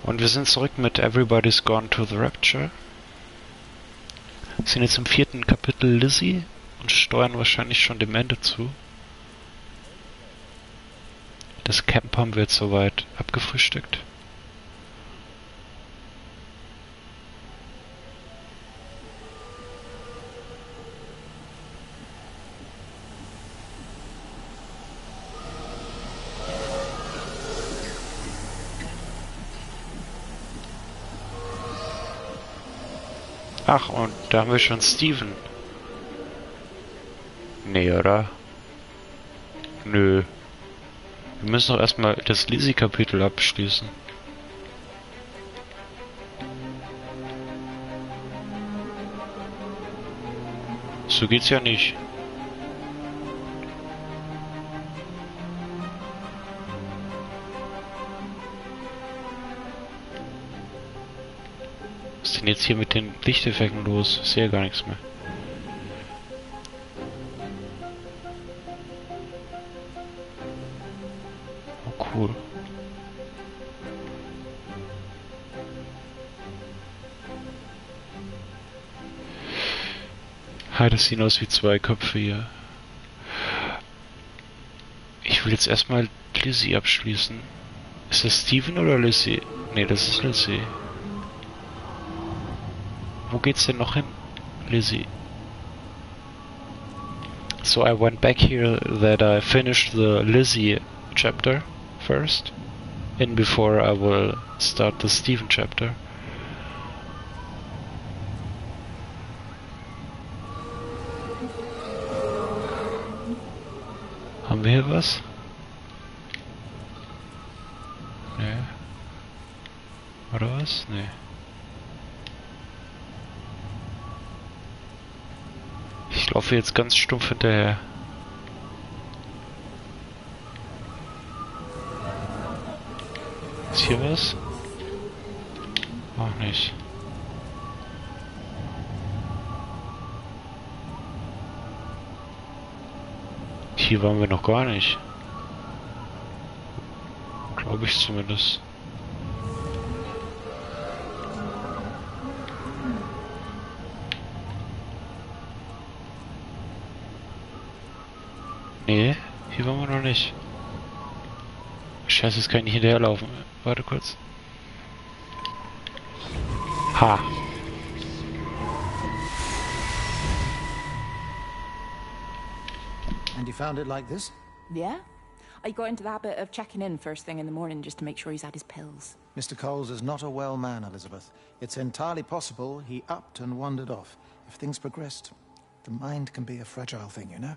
Und wir sind zurück mit Everybody's Gone to the Rapture. Wir sind jetzt im 4. Kapitel Lizzie und steuern wahrscheinlich schon dem Ende zu. Das Camp haben wir jetzt soweit abgefrühstückt. Ach, und da haben wir schon Steven. Nee, oder? Nö. Wir müssen doch erstmal das Lizzie-Kapitel abschließen. So geht's ja nicht. Was ist denn jetzt hier mit den Lichteffekten los? Ich sehe gar nichts mehr. Oh, cool. Ah, das sieht aus wie 2 Köpfe hier. Ich will jetzt erstmal Lizzie abschließen. Ist das Steven oder Lizzie? Nee, das ist Lizzie. Wo geht's denn noch hin? Lizzie. So I went back here that I finished the Lizzie chapter first. And before I will start the Steven chapter. Haben wir hier was? Nee. Oder was? Nee. Ich laufe jetzt ganz stumpf hinterher. Ist hier was? Auch nicht. Hier waren wir noch gar nicht. Glaube ich zumindest. Nee, hier waren wir noch nicht. Scheiße, jetzt kann ich nicht hinterherlaufen. Warte kurz. Ha! And you found it like this? Yeah. I got into the habit of checking in first thing in the morning just to make sure he's had his pills. Mr. Coles is not a well man, Elizabeth. It's entirely possible he upped and wandered off. If things progressed, the mind can be a fragile thing, you know?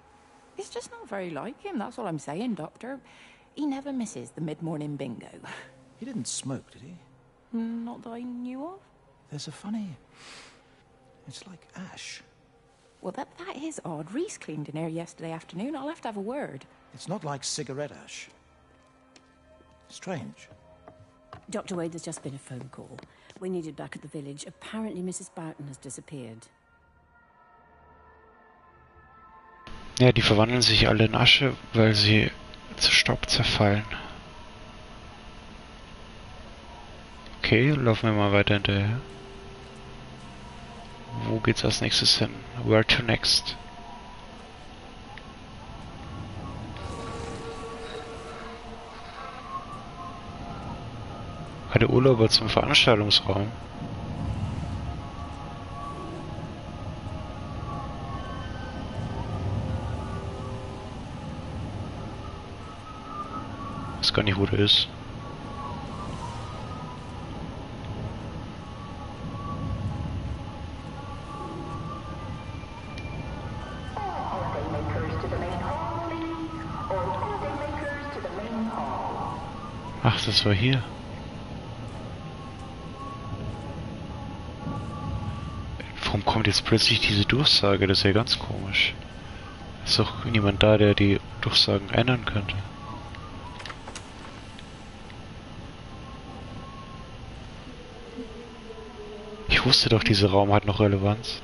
It's just not very like him, that's all I'm saying, Doctor. He never misses the mid-morning bingo. He didn't smoke, did he? Not that I knew of. There's a funny... It's like ash. Well, that is odd. Reese cleaned in here yesterday afternoon. I'll have a word. It's not like cigarette ash. Strange. Dr. Wade, there's just been a phone call. We needed back at the village. Apparently Mrs. Barton has disappeared. Ja, die verwandeln sich alle in Asche, weil sie zu Staub zerfallen. Okay, laufen wir mal weiter hinterher. Wo geht's als nächstes hin? Where to next? Der Urlauber zum Veranstaltungsraum. Ich weiß gar nicht, wo der ist. Ach, das war hier. Warum kommt jetzt plötzlich diese Durchsage? Das ist ja ganz komisch. Ist doch niemand da, der die Durchsagen ändern könnte. Ich wusste doch, dieser Raum hat noch Relevanz.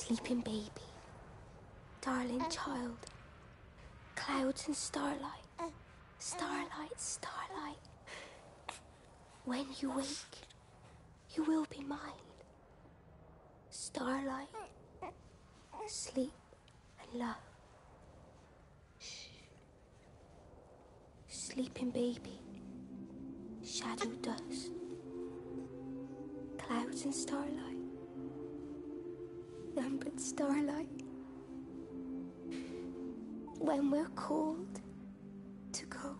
Sleeping baby, darling child, clouds and starlight, starlight, starlight. When you wake, you will be mine. Starlight, sleep and love. Shh. Sleeping baby, shadow dust, clouds and starlight, lambent starlight. When we're called to go,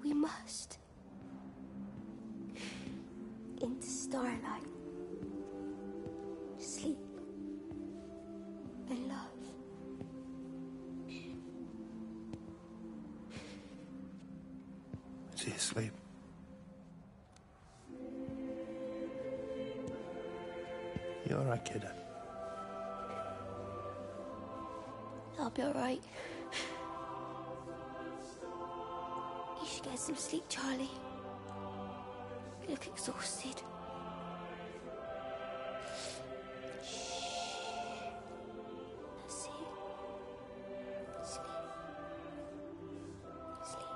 we must. Into starlight, sleep and love. Is he asleep? You alright, kiddo? I'll be alright. You should get some sleep, Charlie. You look exhausted. That's it. Sleep. Sleep.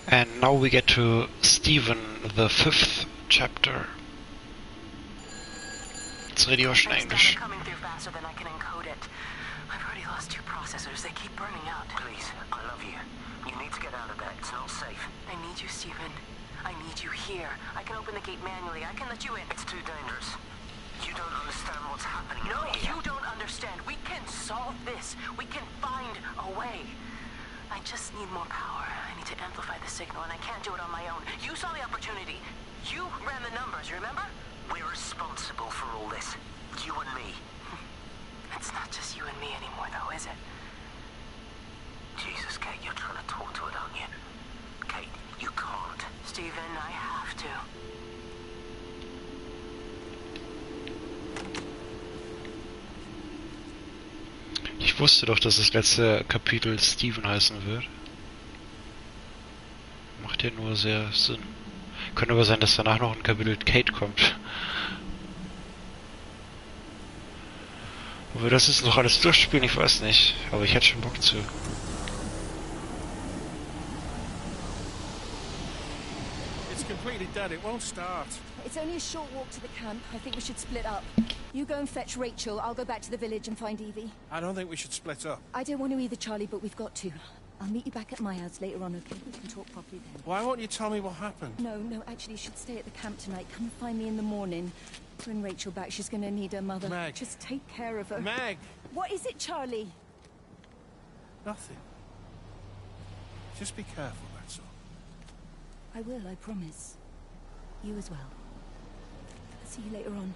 And now we get to Stephen, the 5th chapter. It's radio in English. Coming through faster than I can encode it. I've already lost 2 processors. They keep burning out. Please, I love you. You need to get out of there. It's not safe. I need you, Stephen. I need you here. I can open the gate manually. I can let you in. It's too dangerous. You don't understand what's happening. No, out here. you don't understand. We can solve this. We can find a way. I just need more power. I need to amplify the signal, and I can't do it on my own. You saw the opportunity. You ran the numbers, remember? We're responsible for all this. You and me. It's not just you and me anymore, though, is it? Jesus, Kate, you're trying to talk to it, aren't you? Kate, you can't. Stephen, I have to. Ich wusste doch, dass das letzte Kapitel Stephen heißen wird. Macht ja nur sehr Sinn. Könnte aber sein, dass danach noch ein Kapitel Kate kommt. Ob wir das jetzt noch alles durchspielen, ich weiß nicht. Aber ich hätte schon Bock zu. It's completely dead. It won't start. It's only a short walk to the camp. I think we should split up. You go and fetch Rachel. I'll go back to the village and find Evie. I don't think we should split up. I don't want to either, Charlie, but we've got to. I'll meet you back at my house later on, okay? We can talk properly then. Why won't you tell me what happened? No, actually, you should stay at the camp tonight. Come and find me in the morning. Bring Rachel back. She's going to need her mother. Meg. Just take care of her. Meg! What is it, Charlie? Nothing. Just be careful, that's all. I will, I promise. You as well. I'll see you later on.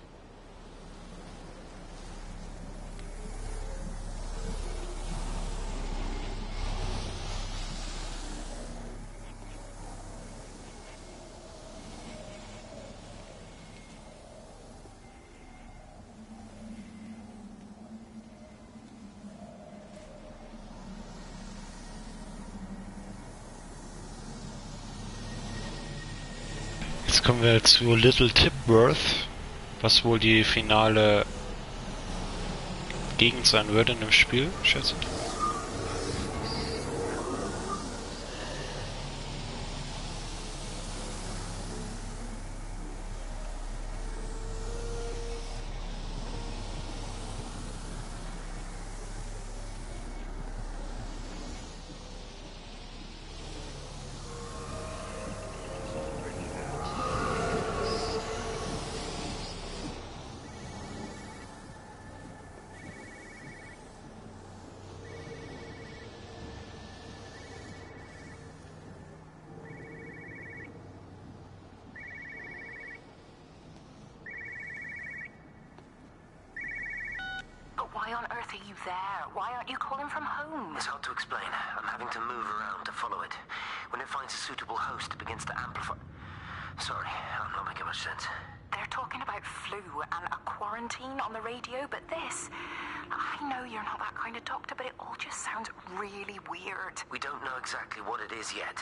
Jetzt kommen wir zu Little Tipworth, was wohl die finale Gegend sein wird in dem Spiel, schätze ich. Why on earth are you there? Why aren't you calling from home? It's hard to explain. I'm having to move around to follow it. When it finds a suitable host, it begins to amplify... Sorry, I'm not making much sense. They're talking about flu and a quarantine on the radio, but this... I know you're not that kind of doctor, but it all just sounds really weird. We don't know exactly what it is yet,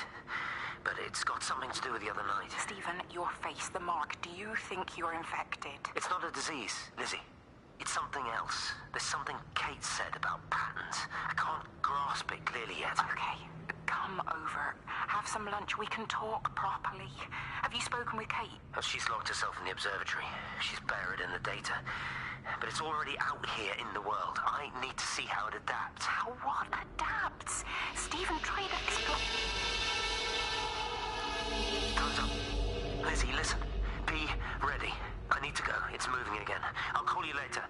but it's got something to do with the other night. Stephen, your face, the mark, do you think you're infected? It's not a disease, Lizzie. It's something else. There's something Kate said about patterns. I can't grasp it clearly yet. Okay, come over. Have some lunch. We can talk properly. Have you spoken with Kate? Oh, she's locked herself in the observatory. She's buried in the data. But it's already out here in the world. I need to see how it adapts. How what adapts? Stephen, try to explain. Time's up. Lizzie, listen. Be ready. I need to go. It's moving again. I'll call you later.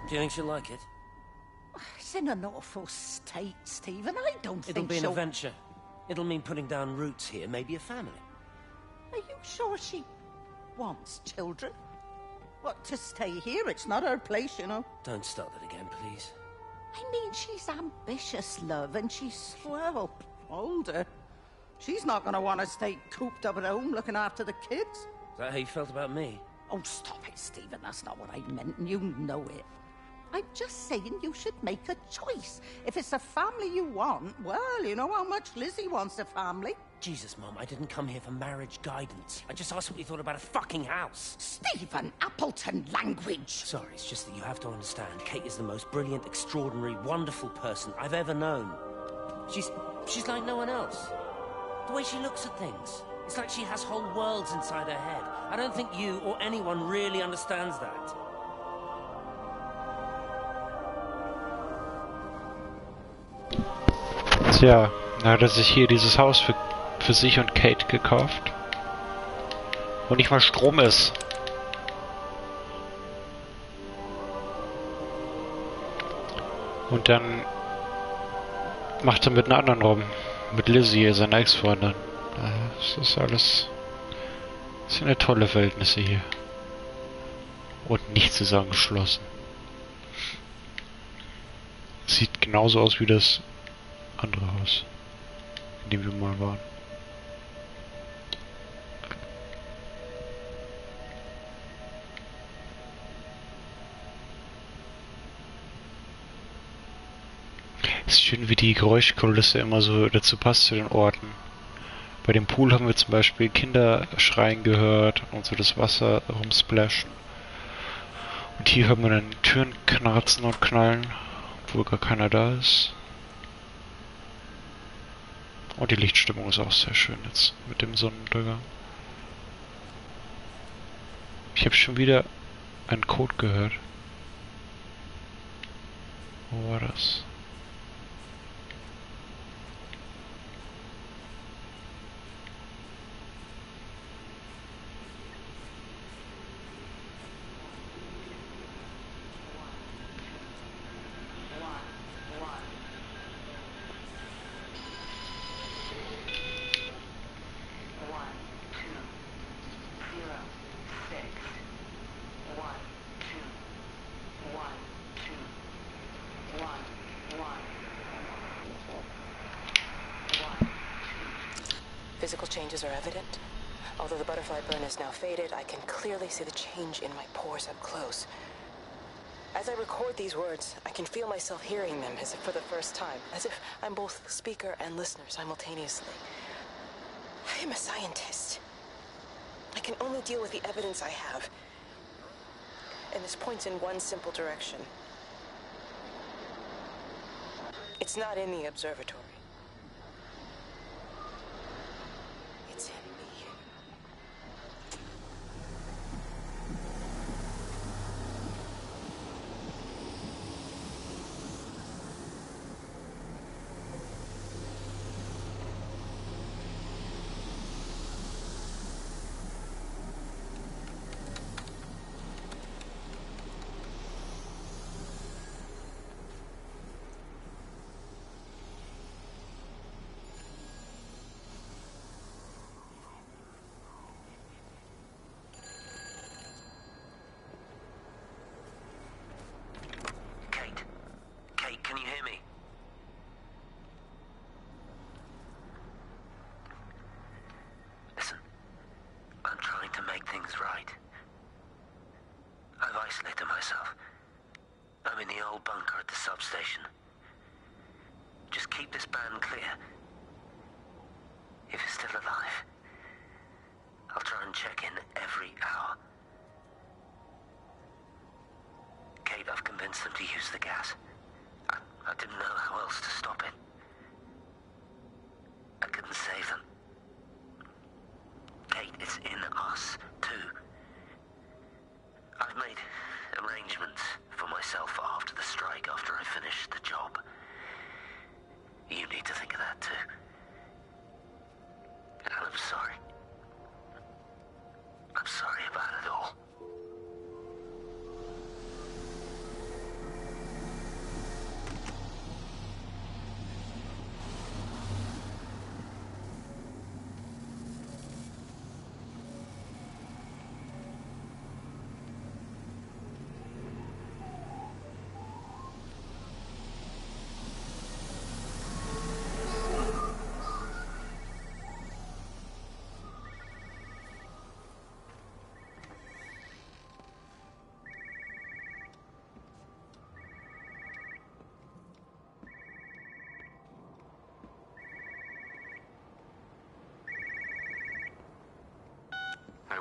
Do you think she'll like it? It's in an awful state, Stephen. I don't think It'll be an she'll... adventure. It'll mean putting down roots here, maybe a family. Are you sure she wants children? What, to stay here? It's not her place, you know. Don't start that again, please. I mean, she's ambitious, love, and she's, well, older. She's not going to want to stay cooped up at home looking after the kids. Is that how you felt about me? Oh, stop it, Stephen. That's not what I meant, and you know it. I'm just saying you should make a choice. If it's a family you want, well, you know how much Lizzie wants a family. Jesus, Mum, I didn't come here for marriage guidance. I just asked what you thought about a fucking house. Stephen Appleton language. Sorry, it's just that you have to understand. Kate is the most brilliant, extraordinary, wonderful person I've ever known. She's like no one else. The way she looks at things. It's like she has whole worlds inside her head. I don't think you or anyone really understands that. Tja, dann hat er sich hier dieses Haus für sich und Kate gekauft. Wo nicht mal Strom ist. Und dann macht er mit einer anderen rum. Mit Lizzie, seiner Ex-Freundin. Das ist alles... Das sind ja tolle Verhältnisse hier. Und nicht zusammengeschlossen. Sieht genauso aus wie das andere Haus, in dem wir mal waren. Es ist schön, wie die Geräuschkulisse immer so dazu passt zu den Orten. Bei dem Pool haben wir zum Beispiel Kinder schreien gehört und so das Wasser rumsplashen. Und hier hört man dann Türen knarzen und knallen, obwohl gar keiner da ist. Und die Lichtstimmung ist auch sehr schön jetzt mit dem Sonnenuntergang. Ich habe schon wieder einen Code gehört. Wo war das? Physical changes are evident. Although the butterfly burn is now faded, I can clearly see the change in my pores up close. As I record these words, I can feel myself hearing them as if for the first time, as if I'm both speaker and listener simultaneously. I am a scientist. I can only deal with the evidence I have. And this points in one simple direction. It's not in the observatory. It's in me. Substation. Just keep this band clear. If it's still alive, I'll try and check in every hour. Kate, I've convinced them to use the gas. I didn't know how else to stop it. I couldn't save them. Kate, it's in us, too. I've made arrangements for myself after the strike, after I finish the job. You need to think of that, too. And I'm sorry. I'm sorry about it all.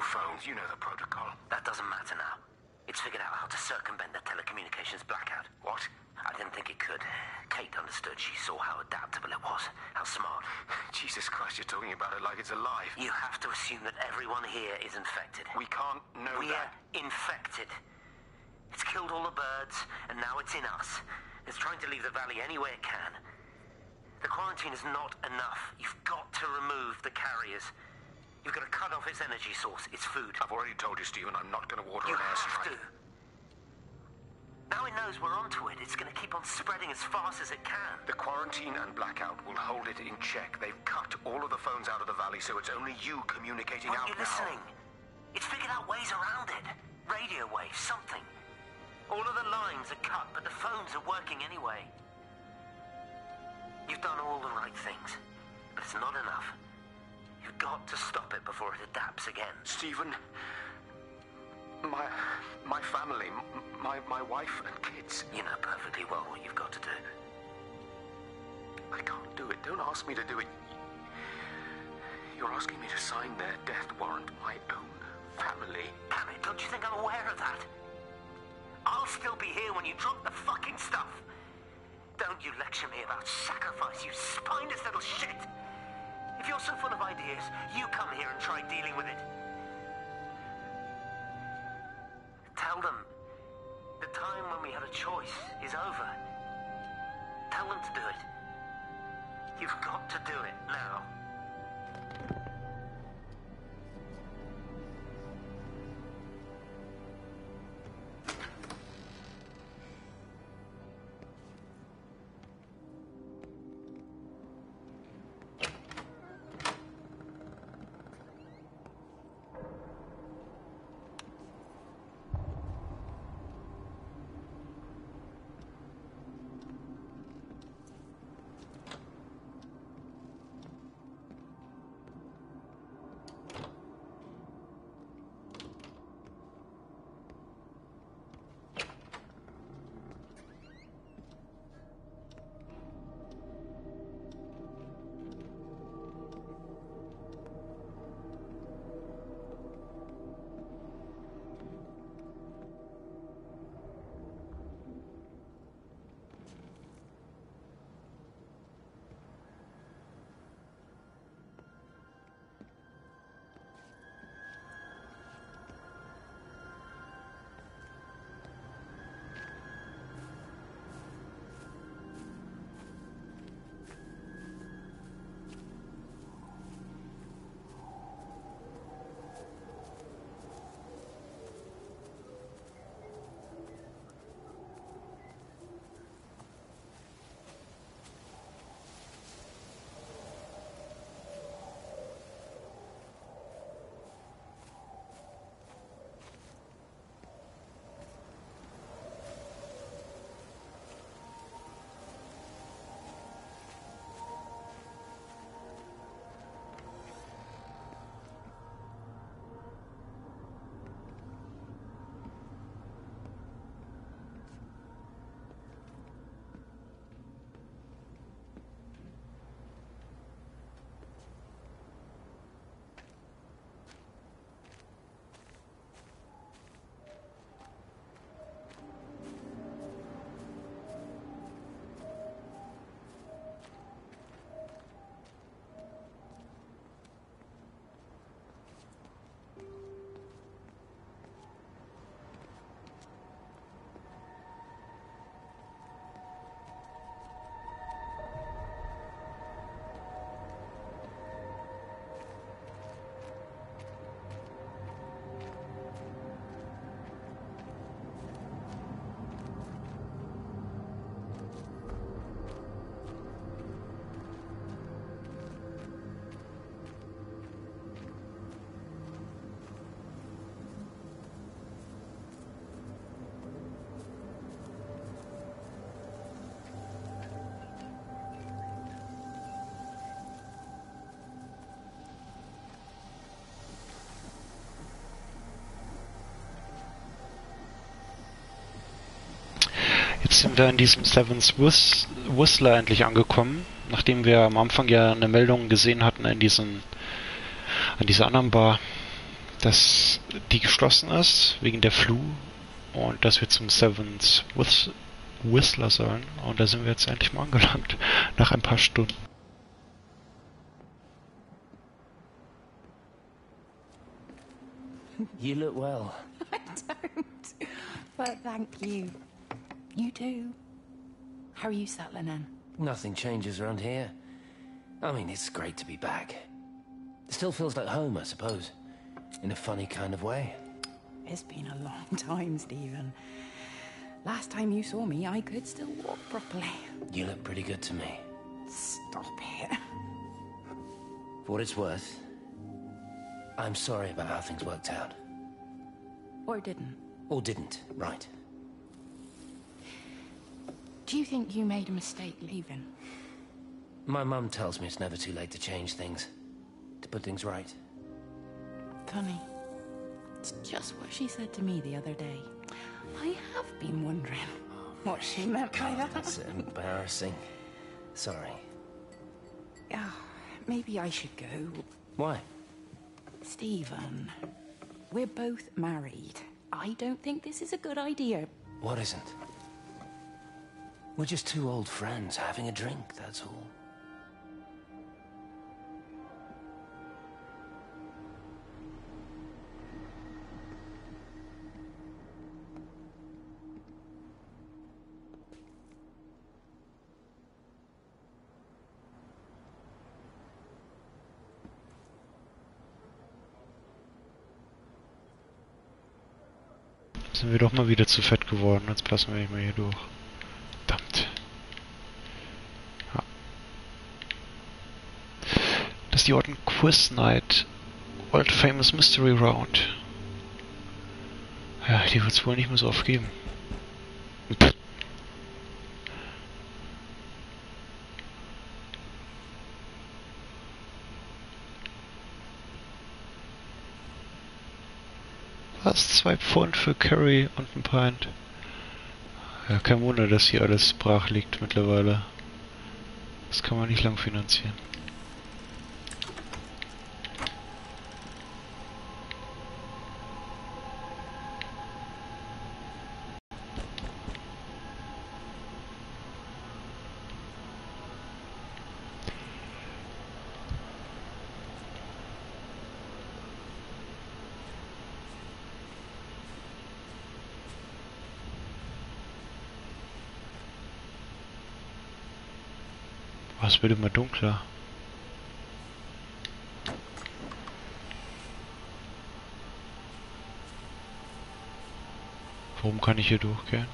phones. You know the protocol. That doesn't matter now. It's figured out how to circumvent the telecommunications blackout. What? I didn't think it could. Kate understood. She saw how adaptable it was. How smart. Jesus Christ, you're talking about it like it's alive. You have to assume that everyone here is infected. We can't know that. We're infected. It's killed all the birds, and now it's in us. It's trying to leave the valley any way it can. The quarantine is not enough. You've got to remove the carriers. You've got to cut off its energy source, its food. I've already told you, Stephen, I'm not going to water an airstrike. You have to. Now it knows we're onto it. It's going to keep on spreading as fast as it can. The quarantine and blackout will hold it in check. They've cut all of the phones out of the valley, so it's only you communicating out now. Aren't you listening? It's figured out ways around it. Radio waves, something. All of the lines are cut, but the phones are working anyway. You've done all the right things, but it's not enough. You've got to stop it before it adapts again. Stephen, my family, my wife and kids. You know perfectly well what you've got to do. I can't do it. Don't ask me to do it. You're asking me to sign their death warrant, my own family. Damn it, don't you think I'm aware of that? I'll still be here when you drop the fucking stuff. Don't you lecture me about sacrifice, you spineless little shit. If you're so full of ideas, you come here and try dealing with it. Tell them the time when we had a choice is over. Tell them to do it. You've got to do it now. Jetzt sind wir in diesem Seventh Whistler endlich angekommen, nachdem wir am Anfang ja eine Meldung gesehen hatten an dieser anderen Bar, dass die geschlossen ist, wegen der Flu. Und dass wir zum Seventh Whistler sollen. Und da sind wir jetzt endlich mal angelangt. Nach ein paar Stunden. You look well. I don't. But thank you. You too. How are you settling in? Nothing changes around here. I mean, it's great to be back. It still feels like home, I suppose. In a funny kind of way. It's been a long time, Stephen. Last time you saw me, I could still walk properly. You look pretty good to me. Stop it. For what it's worth, I'm sorry about how things worked out. Or didn't. Or didn't, right. Do you think you made a mistake leaving? My mum tells me it's never too late to change things. To put things right. Funny. It's just what she said to me the other day. I have been wondering what she meant by that. That's embarrassing. Sorry. Maybe I should go. Why? Stephen, we're both married. I don't think this is a good idea. What isn't? We're just two old friends having a drink, that's all. Sind wir doch mal wieder zu fett geworden. Jetzt passen wir nicht mehr hier durch. Verdammt. Ja. Das ist die Orten Quiz Night. World Famous Mystery Round. Ja, die wird es wohl nicht mehr so oft geben. Was? 2 Pfund für Curry und ein Pint. Ja, kein Wunder, dass hier alles brach liegt mittlerweile. Das kann man nicht lang finanzieren. Es wird immer dunkler. Warum kann ich hier durchgehen?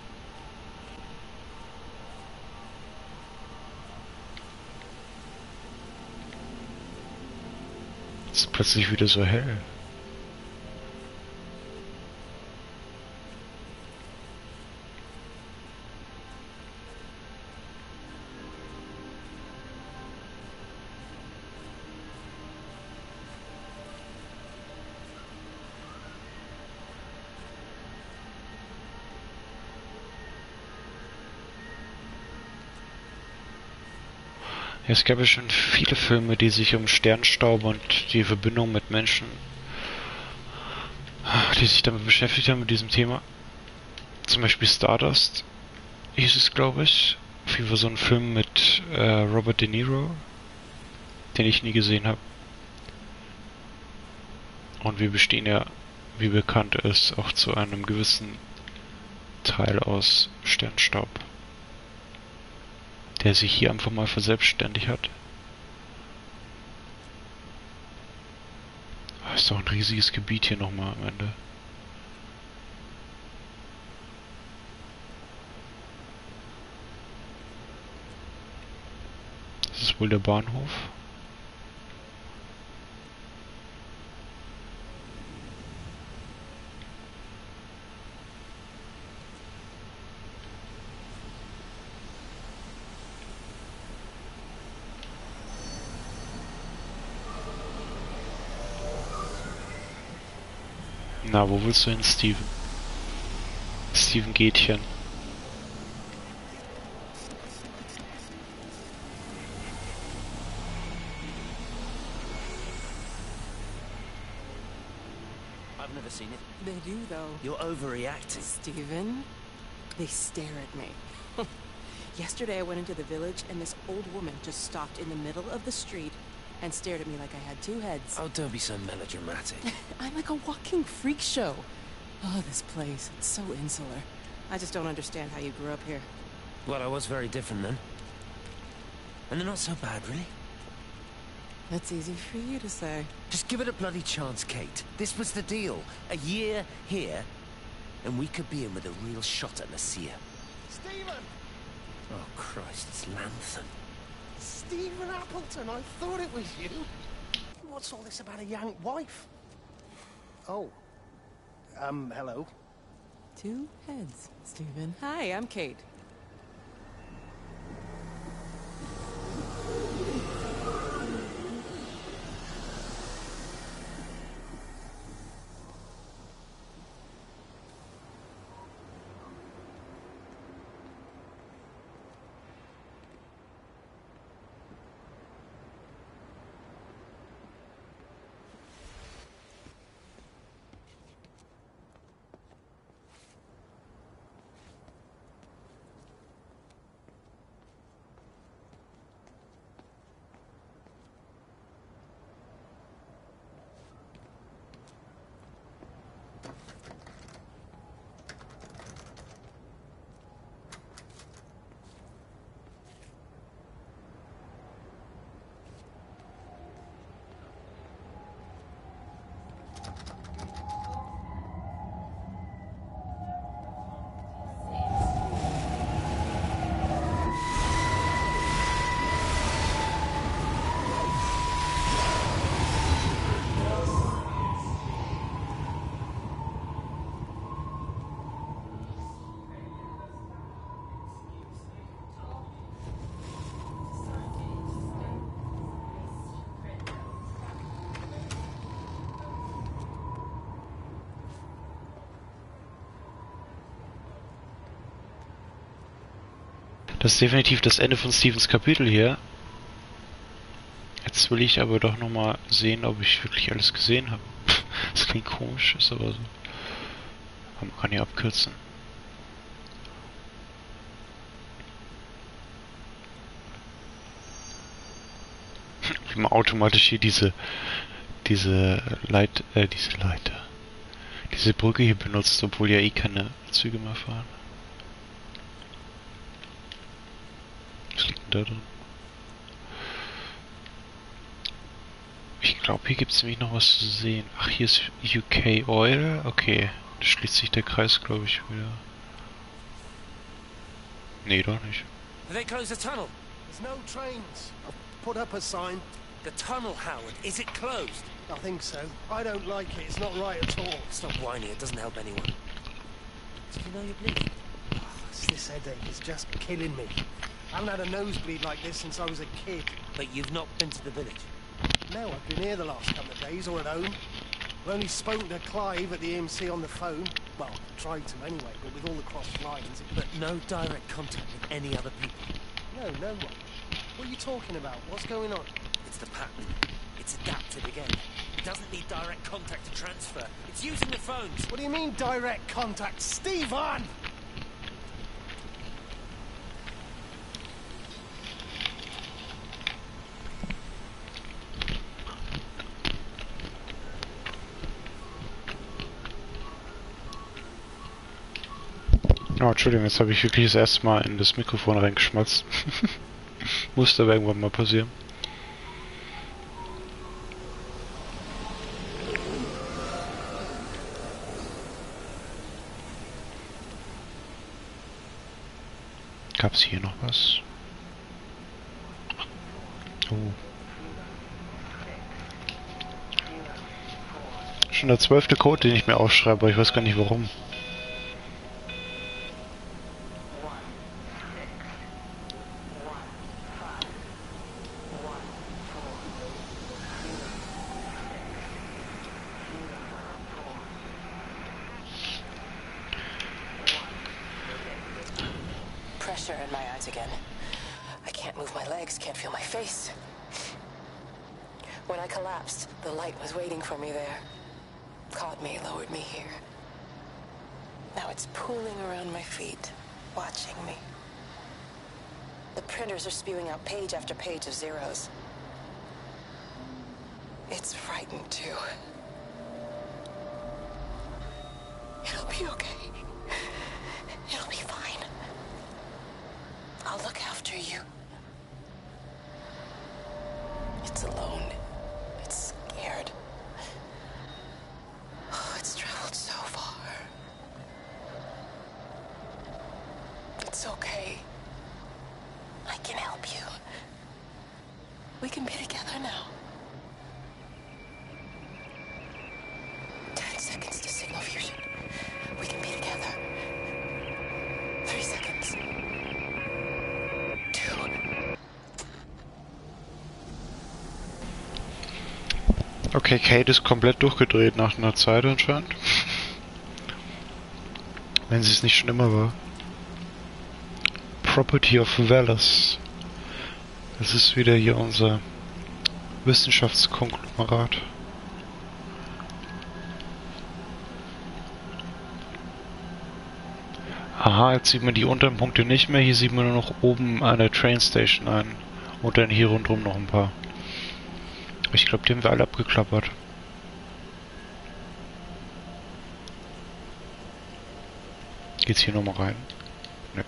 Jetzt ist plötzlich wieder so hell. Es gab ja schon viele Filme, die sich um Sternstaub und die Verbindung mit Menschen, die sich damit beschäftigt haben, mit diesem Thema. Zum Beispiel Stardust hieß es, glaube ich. Auf jeden Fall so ein Film mit Robert De Niro, den ich nie gesehen habe. Und wir bestehen ja, wie bekannt ist, auch zu einem gewissen Teil aus Sternstaub, der sich hier einfach mal verselbstständigt hat. Das ist doch ein riesiges Gebiet hier nochmal am Ende. Das ist wohl der Bahnhof. Na, wo willst du hin, Steven? Steven Gätchen. seen it. They do, though. You're overreacting. Stephen, they stare at me. Yesterday I went into the village and this old woman just stopped in the middle of the street and stared at me like I had two heads. Oh, don't be so melodramatic. I'm like a walking freak show. Oh, this place, it's so insular. I just don't understand how you grew up here. Well, I was very different then. And they're not so bad, really. That's easy for you to say. Just give it a bloody chance, Kate. This was the deal. A year here, and we could be in with a real shot at Lucia. Stephen! Oh, Christ, it's Lanthan. Stephen Appleton, I thought it was you. What's all this about a young wife? Oh. Hello. Two heads, Stephen. Hi, I'm Kate. Das ist definitiv das Ende von Stephens Kapitel hier. Jetzt will ich aber doch nochmal sehen, ob ich wirklich alles gesehen habe. Das klingt komisch, ist aber so. Man kann ja abkürzen. Wie man automatisch hier diese Brücke hier benutzt, obwohl ja eh keine Züge mehr fahren. Was liegt denn da drin? Ich glaube, hier gibt es nämlich noch was zu sehen. Ach, hier ist UK Oil. Okay, da schließt sich der Kreis, glaube ich, wieder. Nee, doch nicht. Have they closed the tunnel? There's no trains. I've put up a sign. The tunnel, Howard. Is it closed? I think so. I don't like it. It's not right at all. Stop whining. It doesn't help anyone. Do you know you're bleeding? Oh, this headache is just killing me. I haven't had a nosebleed like this since I was a kid. But you've not been to the village? No, I've been here the last couple of days, or at home. I've only spoken to Clive at the EMC on the phone. Well, tried to anyway, but with all the crossed lines... But no direct contact with any other people? No one. What are you talking about? What's going on? It's the pattern. It's adapted again. It doesn't need direct contact to transfer. It's using the phones. What do you mean, direct contact? Stephen! Oh, Entschuldigung, jetzt habe ich wirklich das erste Mal in das Mikrofon reingeschmatzt. Musste aber irgendwann mal passieren. Gab es hier noch was? Oh. Schon der 12. Code, den ich mir aufschreibe, aber ich weiß gar nicht warum. Pressure in my eyes again. I can't move my legs, can't feel my face. When I collapsed, the light was waiting for me there. caught me, lowered me here. Now it's pooling around my feet, watching me. The printers are spewing out page after page of zeros. It's frightened too. It'll be okay. It'll be fine. I'll look after you. It's alone. It's scared. Oh, it's traveled so far. It's okay. I can help you. We can be together now. 10 seconds to signal fusion. We can be together. 3 seconds. 2. Okay, Kate ist komplett durchgedreht nach einer Zeit anscheinend. Wenn sie es nicht schon immer war. Property of Vallis. Das ist wieder hier unser Wissenschaftskonglomerat. Aha, jetzt sieht man die unteren Punkte nicht mehr. Hier sieht man nur noch oben an der Train Station ein. Und dann hier rundherum noch ein paar. Ich glaube, die haben wir alle abgeklappert. Geht's hier nochmal rein? Ne.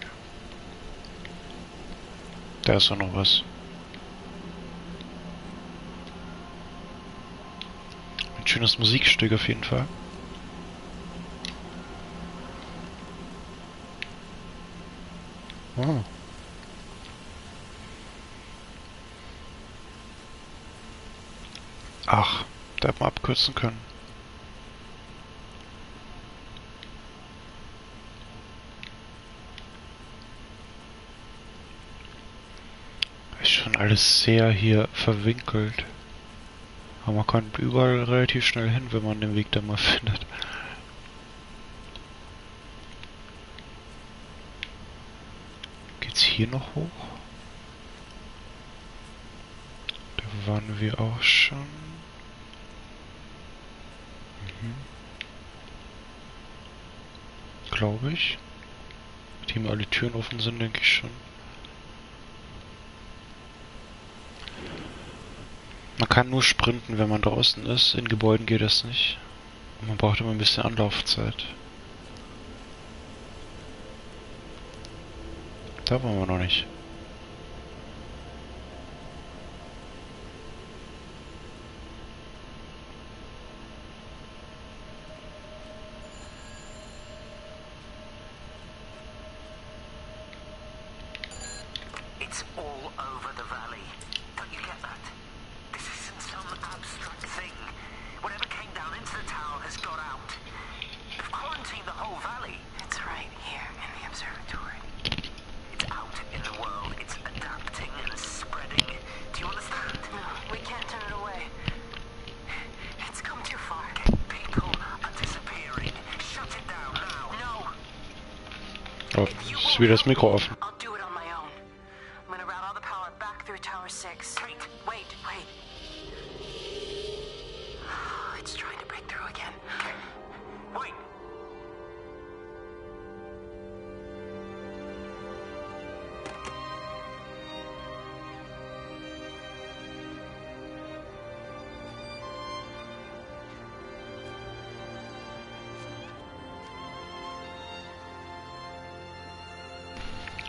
Da ist doch noch was. Ein schönes Musikstück auf jeden Fall. Oh. Ach, da hätte man abkürzen können. Ist schon alles sehr hier verwinkelt. Aber man kommt überall relativ schnell hin, wenn man den Weg da mal findet. Geht's hier noch hoch? Da waren wir auch schon. Glaube ich. Nachdem alle Türen offen sind, denke ich schon. Man kann nur sprinten, wenn man draußen ist. In Gebäuden geht das nicht. Und man braucht immer ein bisschen Anlaufzeit. Da waren wir noch nicht. It's all over the valley. Don't you get that? This isn't some abstract thing. Whatever came down into the tower has got out. They've quarantined the whole valley. It's right here in the observatory. It's out in the world. It's adapting and spreading. Do you understand? No, we can't turn it away. It's come too far. People are disappearing. Shut it down now. No. Oh, ist wieder das Mikro offen. I'll do it on my own. I'm gonna route all the power back through Tower 6. Kate, Wait. It's trying to break through again. wait.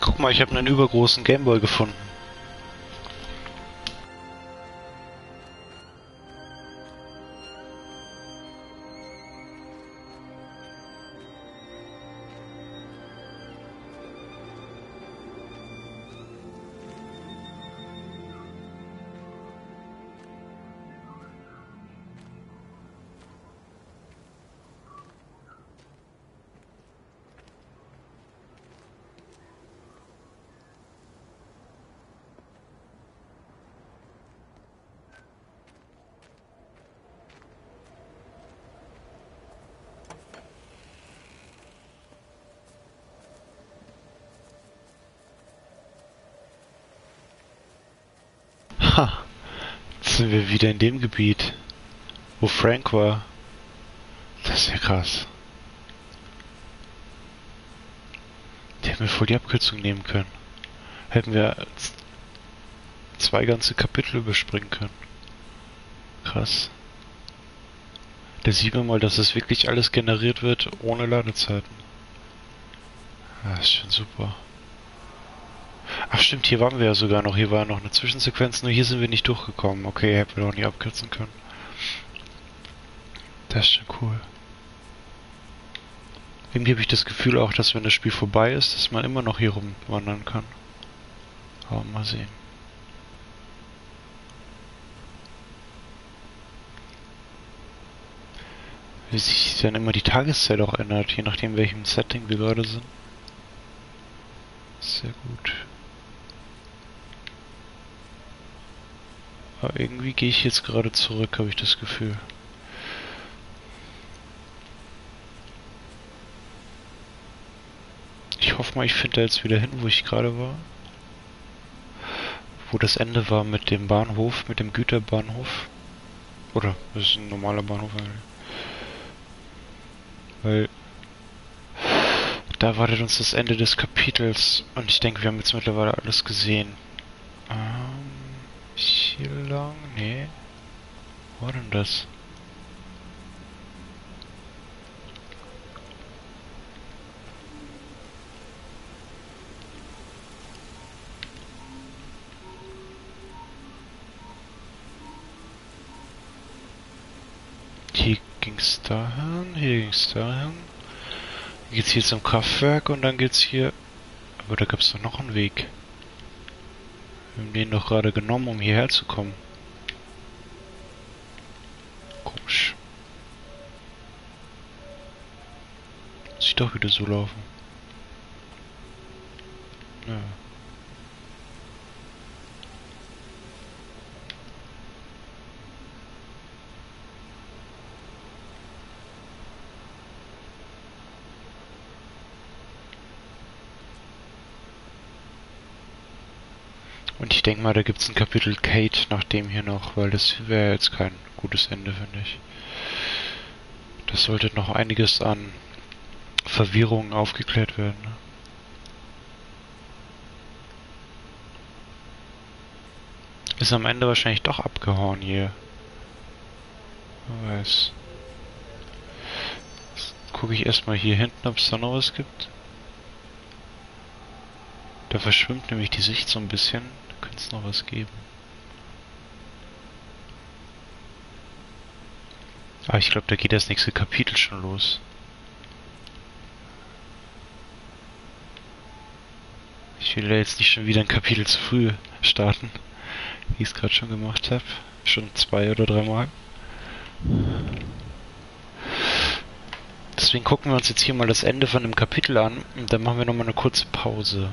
Guck mal, ich habe einen übergroßen Gameboy gefunden. Ha, jetzt sind wir wieder in dem Gebiet, wo Frank war. Das ist ja krass. Die hätten wir voll die Abkürzung nehmen können. Hätten wir 2 ganze Kapitel überspringen können. Krass. Da sieht man mal, dass es wirklich alles generiert wird ohne Ladezeiten. Das ist schon super. Ach stimmt, hier waren wir ja sogar noch. Hier war noch eine Zwischensequenz, nur hier sind wir nicht durchgekommen. Okay, hätten wir doch nicht abkürzen können. Das ist schon cool. Irgendwie habe ich das Gefühl auch, dass wenn das Spiel vorbei ist, dass man immer noch hier rumwandern kann. Aber mal sehen. Wie sich dann immer die Tageszeit auch ändert, je nachdem welchem Setting wir gerade sind. Sehr gut. Aber irgendwie gehe ich jetzt gerade zurück, habe ich das Gefühl. Ich hoffe mal, ich finde da jetzt wieder hin, wo ich gerade war. Wo das Ende war mit dem Bahnhof, mit dem Güterbahnhof. Oder, das ist ein normaler Bahnhof eigentlich. Weil da wartet uns das Ende des Kapitels und ich denke, wir haben jetzt mittlerweile alles gesehen. Hier lang? Nee. Wo war denn das? Hier ging's dahin, hier ging's dahin. Hier geht's hier zum Kraftwerk und dann geht's hier... Aber da gab's doch noch einen Weg. Wir haben den doch gerade genommen, um hierher zu kommen. Komisch. Muss ich doch wieder so laufen. Ja. Und ich denke mal, da gibt es ein Kapitel Kate nach dem hier noch, weil das wäre jetzt kein gutes Ende, finde ich. Das sollte noch einiges an Verwirrungen aufgeklärt werden. Ne? Ist am Ende wahrscheinlich doch abgehauen hier. Wer weiß. Jetzt gucke ich erstmal hier hinten, ob es da noch was gibt. Da verschwimmt nämlich die Sicht so ein bisschen. Da könnte es noch was geben. Ah, ich glaube, da geht das nächste Kapitel schon los. Ich will da jetzt nicht schon wieder ein Kapitel zu früh starten, wie ich es gerade schon gemacht habe. Schon 2 oder 3 Mal. Deswegen gucken wir uns jetzt hier mal das Ende von dem Kapitel an und dann machen wir nochmal eine kurze Pause.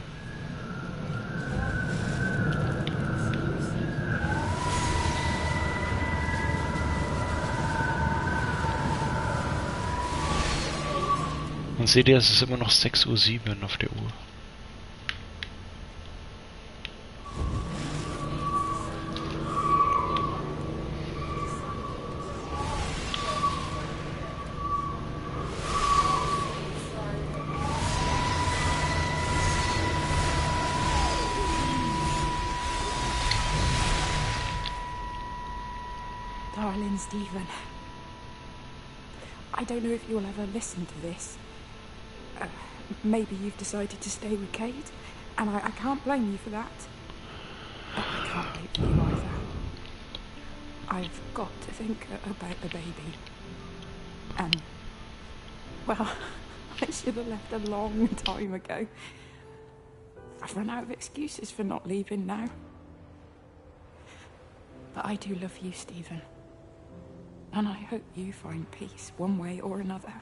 Und seht ihr, es ist immer noch 6:07 Uhr auf der Uhr. Darling Stephen, I don't know if you'll ever listen to this. Maybe you've decided to stay with Kate, and I can't blame you for that. But I can't blame you either. I've got to think about the baby. And, well, I should have left a long time ago. I've run out of excuses for not leaving now. But I do love you, Stephen. And I hope you find peace one way or another.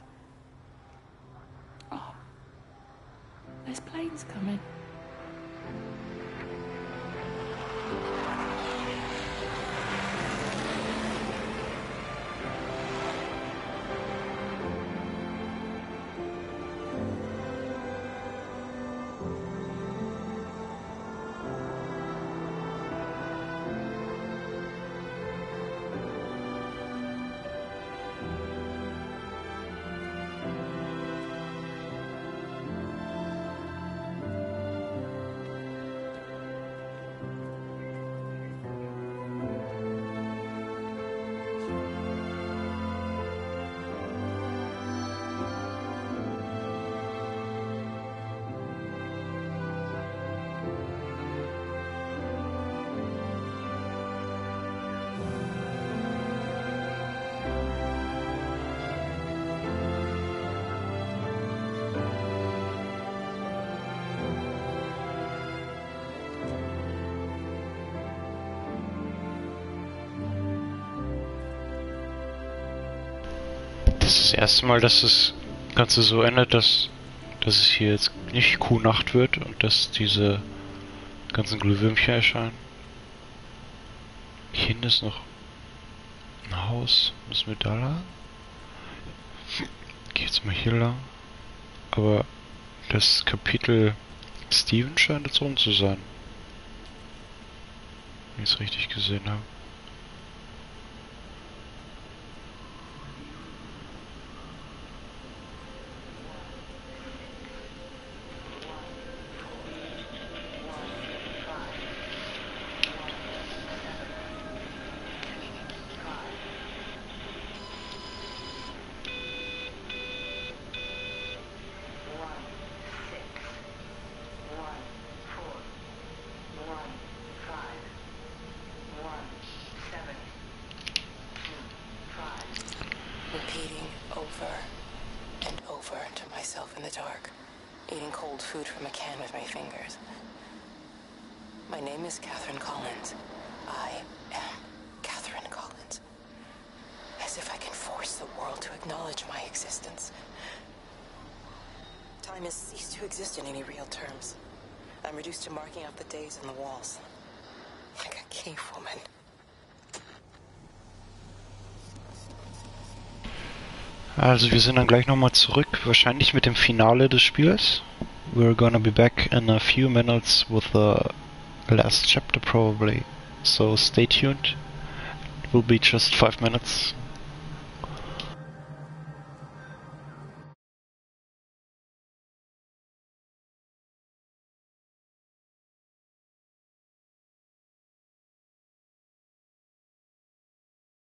Oh, there's planes coming. Das erste Mal, dass das Ganze so ändert, dass es hier jetzt nicht Kuhnacht wird und dass diese ganzen Glühwürmchen erscheinen. Hier hinten ist noch ein Haus. Müssen wir da lang? Geh jetzt mal hier lang. Aber das Kapitel Steven scheint jetzt rum zu sein. Wenn ich es richtig gesehen habe. Repeating over and over to myself in the dark, eating cold food from a can with my fingers. My name is Catherine Collins. I am Catherine Collins. As if I can force the world to acknowledge my existence. Time has ceased to exist in any real terms. I'm reduced to marking out the days on the walls. Like a cave woman. Also wir sind dann gleich nochmal zurück, wahrscheinlich mit dem Finale des Spiels. We're gonna be back in a few minutes with the last chapter probably. So stay tuned. It will be just 5 minutes.